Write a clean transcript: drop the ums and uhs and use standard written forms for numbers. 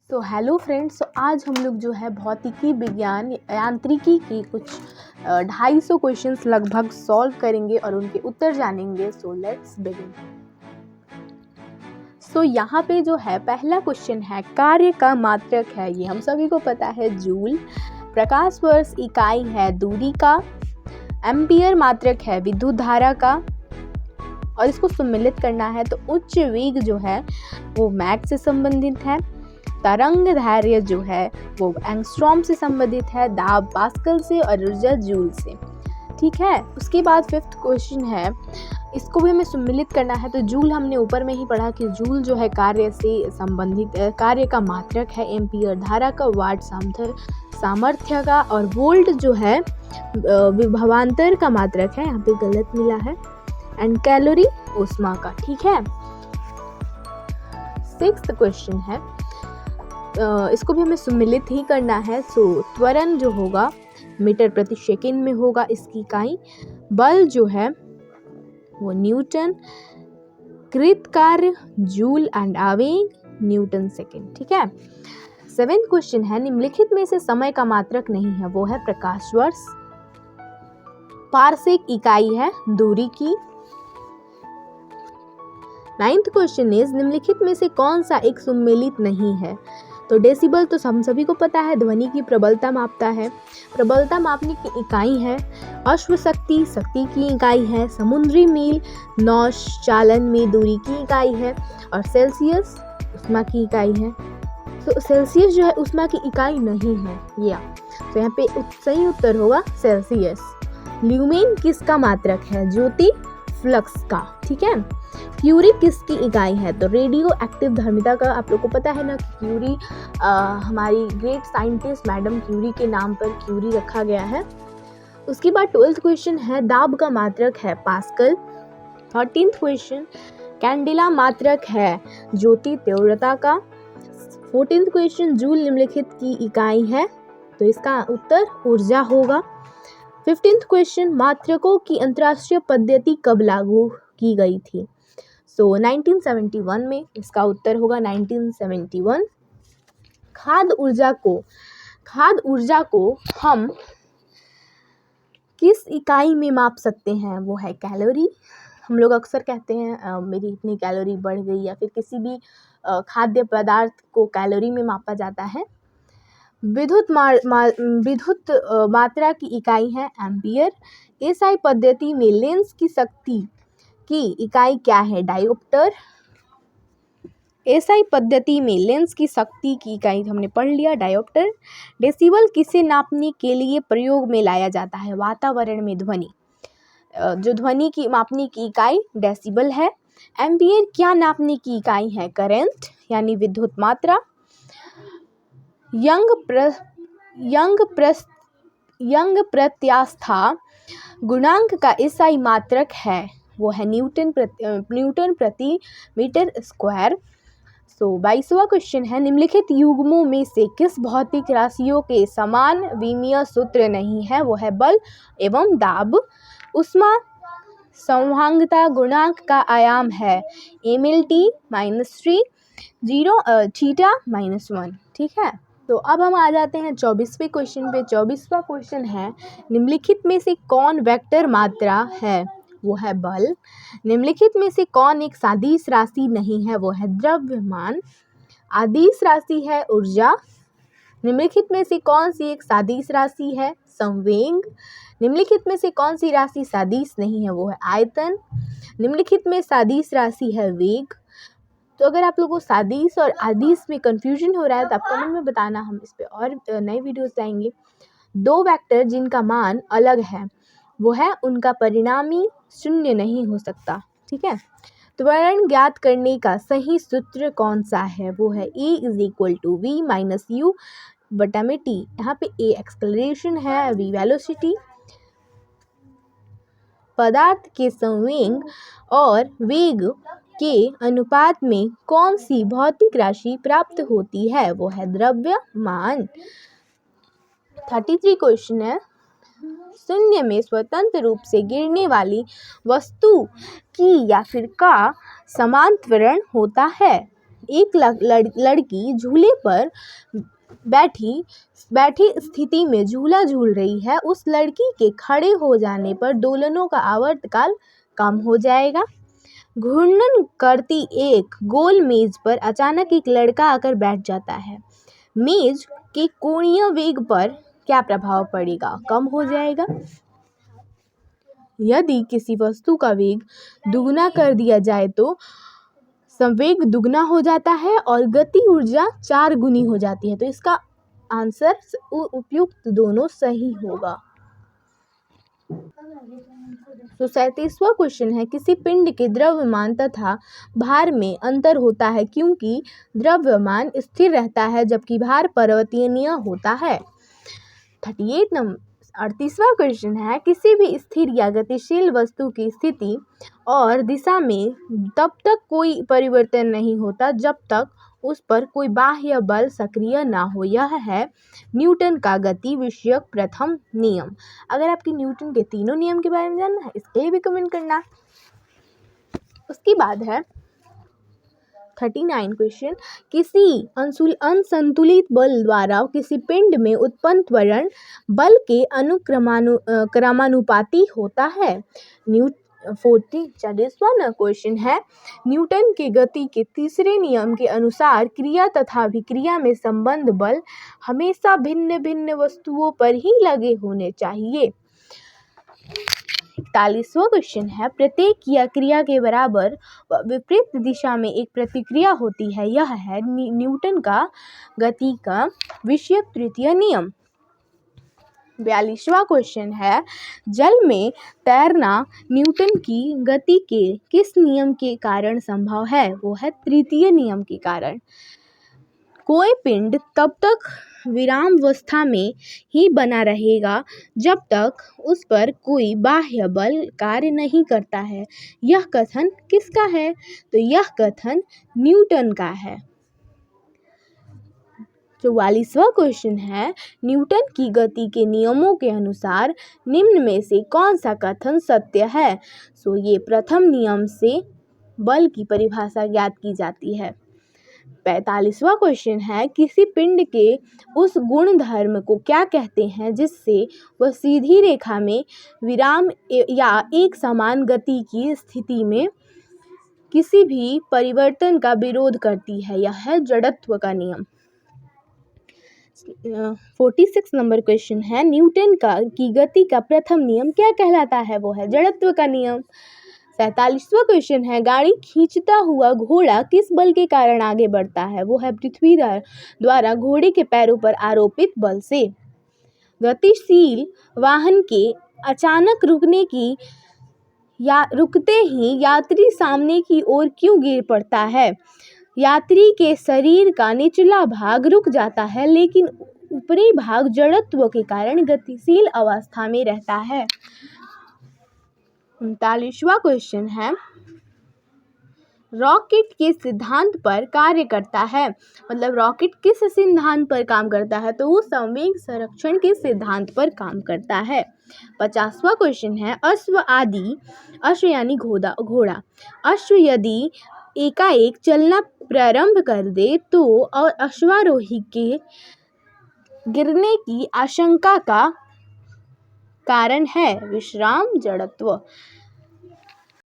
तो hello friends, आज हम लोग जो है भौतिकी विज्ञान यांत्रिकी की कुछ 250 क्वेश्चंस लगभग सॉल्व करेंगे और उनके उत्तर जानेंगे। So let's begin. सो यहाँ पे जो है पहला क्वेश्चन है, कार्य का मात्रक है, ये हम सभी को पता है जूल। प्रकाश वर्ष इकाई है दूरी का। एम्पियर मात्रक है विद्युत धारा का। और इसको सम्मिलित करना है तो उच्च वेग जो है वो मैक से संबंधित है। तरंग दैर्घ्य जो है वो एंगस्ट्रॉम से संबंधित है, दाब पास्कल से और ऊर्जा जूल से। ठीक है, उसके बाद फिफ्थ क्वेश्चन है, इसको भी हमें सम्मिलित करना है तो जूल हमने ऊपर में ही पढ़ा कि जूल जो है कार्य से संबंधित कार्य का मात्रक है, एम्पियर धारा का, वाट सामर्थ्य का, और वोल्ट जो है विभवांतर का मात्रक है, यहाँ पे गलत मिला है, एंड कैलोरी ऊष्मा का। ठीक है, सिक्स्थ क्वेश्चन है, इसको भी हमें सम्मिलित ही करना है। सो त्वरण जो होगा मीटर प्रति सेकंड में होगा इसकी इकाई। बल जो है वो न्यूटन, कृत कार्य जूल एंड आवेग न्यूटन सेकंड। ठीक है, सेवेंथ क्वेश्चन है, निम्नलिखित में से समय का मात्रक नहीं है, वो है प्रकाश वर्ष। पारसेक इकाई है दूरी की। नाइन्थ क्वेश्चन इज, निम्नलिखित में से कौन सा एक सम्मिलित नहीं है? तो डेसिबल तो हम सभी को पता है, ध्वनि की प्रबलता मापता है, प्रबलता मापने की इकाई है। अश्व शक्ति शक्ति की इकाई है। समुद्री मील नौ चालन में दूरी की इकाई है। और सेल्सियस ऊष्मा की इकाई है। तो सेल्सियस जो है ऊष्मा की इकाई नहीं है, या तो यहाँ पे सही उत्तर होगा सेल्सियस। ल्यूमेन किसका मात्रक है? ज्योति फ्लक्स का। ठीक है, क्यूरी किसकी इकाई है? तो रेडियो एक्टिव धर्मिता का आप लोग को पता है ना कि क्यूरी हमारी ग्रेट साइंटिस्ट मैडम क्यूरी के नाम पर क्यूरी रखा गया है। उसके बाद 12th क्वेश्चन है, दाब का मात्रक है पास्कल। 13th क्वेश्चन, कैंडेला मात्रक है ज्योति तीव्रता का। 14th क्वेश्चन, जूल निम्नलिखित की इकाई है, तो इसका उत्तर ऊर्जा होगा। 15th क्वेश्चन, मात्रकों की अंतरराष्ट्रीय पद्धति कब लागू की गई थी? सो 1971 में, इसका उत्तर होगा 1971। खाद्य ऊर्जा को हम किस इकाई में माप सकते हैं? वो है कैलोरी। हम लोग अक्सर कहते हैं मेरी इतनी कैलोरी बढ़ गई, या फिर किसी भी खाद्य पदार्थ को कैलोरी में मापा जाता है। विद्युत मात्रा की इकाई है एम्पियर। एसआई पद्धति में लेंस की शक्ति की इकाई क्या है? डायोप्टर। एसआई पद्धति में लेंस की शक्ति की इकाई हमने पढ़ लिया, डायोप्टर। डेसिबल किसे नापने के लिए प्रयोग में लाया जाता है? वातावरण में ध्वनि, जो ध्वनि की मापने की इकाई डेसिबल है। एम्पियर क्या नापने की इकाई है? करंट यानी विद्युत मात्रा। यंग प्रत्यास्था गुणांक का एसआई मात्रक है, वो है न्यूटन प्रति मीटर स्क्वायर। सो 22वां क्वेश्चन है, निम्नलिखित युग्मों में से किस भौतिक राशियों के समान विमीय सूत्र नहीं है? वो है बल एवं दाब। ऊष्मा संवाहकता गुणांक का आयाम है mLT -3 0 थीटा -1। ठीक है, तो अब हम आ जाते हैं 24वें क्वेश्चन पे। 24वां क्वेश्चन है, निम्नलिखित में से कौन वेक्टर मात्रा है? वो है बल। निम्नलिखित में से कौन एक सदिश राशि नहीं है? वो है द्रव्यमान। अदिश राशि है ऊर्जा। निम्नलिखित में से कौन सी एक सदिश राशि है? संवेग। निम्नलिखित में से कौन सी राशि सदिश नहीं है? वो है आयतन। निम्नलिखित में सदिश राशि है वेग। तो अगर आप लोगों को सदिश और अदिश में कंफ्यूजन हो रहा है तो आप कमेंट में बताना, हम इस पे और नए वीडियोस लाएंगे। दो वेक्टर जिनका मान अलग है, वो है उनका परिणामी शून्य नहीं हो सकता। ठीक है, त्वरण ज्ञात करने का सही सूत्र कौन सा है? वो है E = V - U/t। यहाँ पे A एक्सेलरेशन है, V वेलोसिटी। पदार्थ के संवेग और वेग के अनुपात में कौन सी भौतिक राशि प्राप्त होती है? वो है द्रव्यमान। 33 क्वेश्चन है, शून्य में स्वतंत्र रूप से गिरने वाली वस्तु की या फिर का समान त्वरण होता है? एक लड़की झूले पर बैठी स्थिति में झूला झूल रही है। उस लड़की के खड़े हो जाने पर दोलनों का आवर्तकाल कम हो जाएगा। घूर्णन करती एक गोल मेज पर अचानक एक लड़का आकर बैठ जाता है। मेज के कोणीय वेग पर क्या प्रभाव पड़ेगा? कम हो जाएगा। यदि किसी वस्तु का वेग दुगुना कर दिया जाए तो संवेग दुगना हो जाता है और गति ऊर्जा 4 गुनी हो जाती है। तो इसका आंसर उपयुक्त दोनों सही होगा। तो 37वां क्वेश्चन है, किसी पिंड के द्रव्यमान तथा भार में अंतर होता है क्योंकि द्रव्यमान स्थिर रहता है जबकि भार परिवर्तनीय होता है। 38वां क्वेश्चन है, किसी भी स्थिर या गतिशील वस्तु की स्थिति और दिशा में तब तक कोई परिवर्तन नहीं होता जब तक उस पर कोई बाह्य बल सक्रिय ना हो। यह है न्यूटन का गति विषयक प्रथम नियम। अगर आपकी न्यूटन के तीनों नियम के बारे में जानना है इसके लिए भी कमेंट करना। उसके बाद है 39 क्वेश्चन, किसी असंतुलित बल द्वारा किसी पिंड में उत्पन्न त्वरण बल के अनुक्रमानुपाती होता है। 40वां क्वेश्चन है, न्यूटन के गति के तीसरे नियम के अनुसार क्रिया तथा अभिक्रिया में संबंध बल हमेशा भिन्न भिन्न वस्तुओं पर ही लगे होने चाहिए। 41वां क्वेश्चन है, प्रत्येक क्रिया के बराबर व विपरीत दिशा में एक प्रतिक्रिया होती है। यह है न्यूटन का गति का विषयक तृतीय नियम। 42वां क्वेश्चन है, जल में तैरना न्यूटन की गति के किस नियम के कारण संभव है? वो है तृतीय नियम के कारण। कोई पिंड तब तक विरामावस्था में ही बना रहेगा जब तक उस पर कोई बाह्य बल कार्य नहीं करता है। यह कथन किसका है? तो यह कथन न्यूटन का है। 44वां क्वेश्चन है, न्यूटन की गति के नियमों के अनुसार निम्न में से कौन सा कथन सत्य है? ये प्रथम नियम से बल की परिभाषा ज्ञात की जाती है। 45वां क्वेश्चन है, किसी पिंड के उस गुण धर्म को क्या कहते हैं जिससे वह सीधी रेखा में विराम या एक समान गति की स्थिति में किसी भी परिवर्तन का विरोध करती है? यह है जड़त्व का नियम। 46 नंबर क्वेश्चन है, न्यूटन की गति का प्रथम नियम क्या कहलाता है? वो है जड़त्व का नियम। 47वां क्वेश्चन है, गाड़ी खींचता हुआ घोड़ा किस बल के कारण आगे बढ़ता है? वो है पृथ्वी द्वारा घोड़े के पैरों पर आरोपित बल से। गतिशील वाहन के अचानक रुकते ही यात्री सामने की ओर क्यों गिर पड़ता है? यात्री के शरीर का निचला भाग रुक जाता है लेकिन ऊपरी भाग जड़त्व के कारण गतिशील अवस्था में रहता है। 39वां क्वेश्चन है, रॉकेट किस सिद्धांत पर कार्य करता है? मतलब रॉकेट किस सिद्धांत पर काम करता है? तो वो संवेग संरक्षण के सिद्धांत पर काम करता है। 50वां क्वेश्चन है, अश्व यानी घोड़ा अश्व यदि एकाएक चलना प्रारंभ कर दे तो और अश्वारोही के गिरने की आशंका का कारण है विश्राम जड़त्व।